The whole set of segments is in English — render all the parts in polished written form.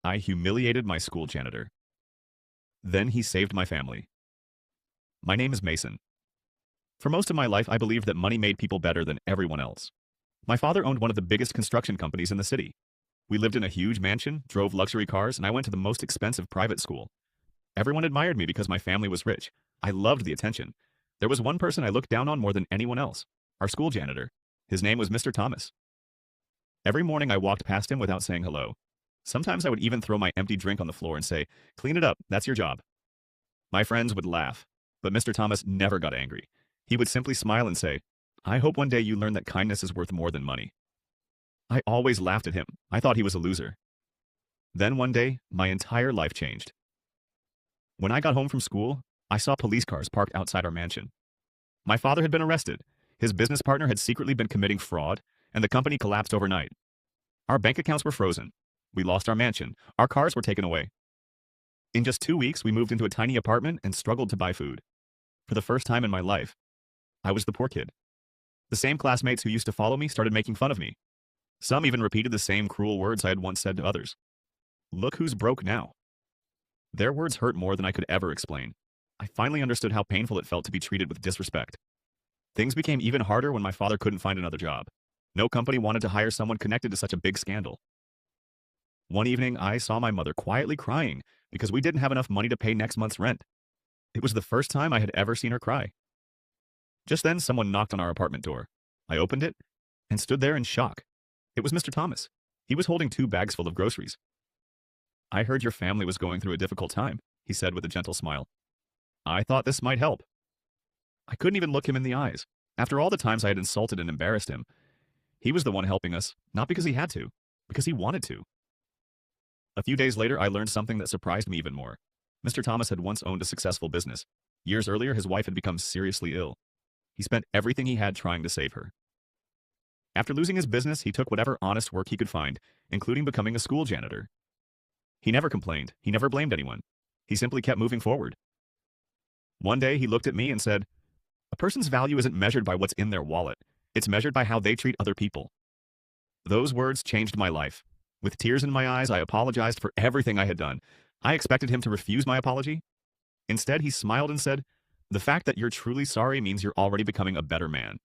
I humiliated my school janitor. Then he saved my family. My name is Mason. For most of my life, I believed that money made people better than everyone else. My father owned one of the biggest construction companies in the city. We lived in a huge mansion, drove luxury cars, and I went to the most expensive private school. Everyone admired me because my family was rich. I loved the attention. There was one person I looked down on more than anyone else, our school janitor. His name was Mr. Thomas. Every morning I walked past him without saying hello. Sometimes I would even throw my empty drink on the floor and say, "Clean it up, that's your job." My friends would laugh, but Mr. Thomas never got angry. He would simply smile and say, "I hope one day you learn that kindness is worth more than money." I always laughed at him. I thought he was a loser. Then one day, my entire life changed. When I got home from school, I saw police cars parked outside our mansion. My father had been arrested. His business partner had secretly been committing fraud, and the company collapsed overnight. Our bank accounts were frozen. We lost our mansion. Our cars were taken away. In just 2 weeks, we moved into a tiny apartment and struggled to buy food. For the first time in my life, I was the poor kid. The same classmates who used to follow me started making fun of me. Some even repeated the same cruel words I had once said to others. "Look who's broke now." Their words hurt more than I could ever explain. I finally understood how painful it felt to be treated with disrespect. Things became even harder when my father couldn't find another job. No company wanted to hire someone connected to such a big scandal. One evening, I saw my mother quietly crying because we didn't have enough money to pay next month's rent. It was the first time I had ever seen her cry. Just then, someone knocked on our apartment door. I opened it and stood there in shock. It was Mr. Thomas. He was holding 2 bags full of groceries. "I heard your family was going through a difficult time," he said with a gentle smile. "I thought this might help." I couldn't even look him in the eyes. After all the times I had insulted and embarrassed him, he was the one helping us, not because he had to, because he wanted to. A few days later, I learned something that surprised me even more. Mr. Thomas had once owned a successful business. Years earlier, his wife had become seriously ill. He spent everything he had trying to save her. After losing his business, he took whatever honest work he could find, including becoming a school janitor. He never complained. He never blamed anyone. He simply kept moving forward. One day, he looked at me and said, "A person's value isn't measured by what's in their wallet. It's measured by how they treat other people." Those words changed my life. With tears in my eyes, I apologized for everything I had done. I expected him to refuse my apology. Instead, he smiled and said, "The fact that you're truly sorry means you're already becoming a better man."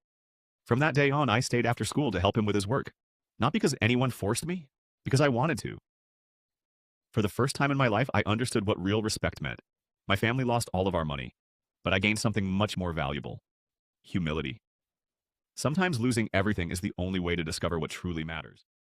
From that day on, I stayed after school to help him with his work. Not because anyone forced me, because I wanted to. For the first time in my life, I understood what real respect meant. My family lost all of our money, but I gained something much more valuable: humility. Sometimes losing everything is the only way to discover what truly matters.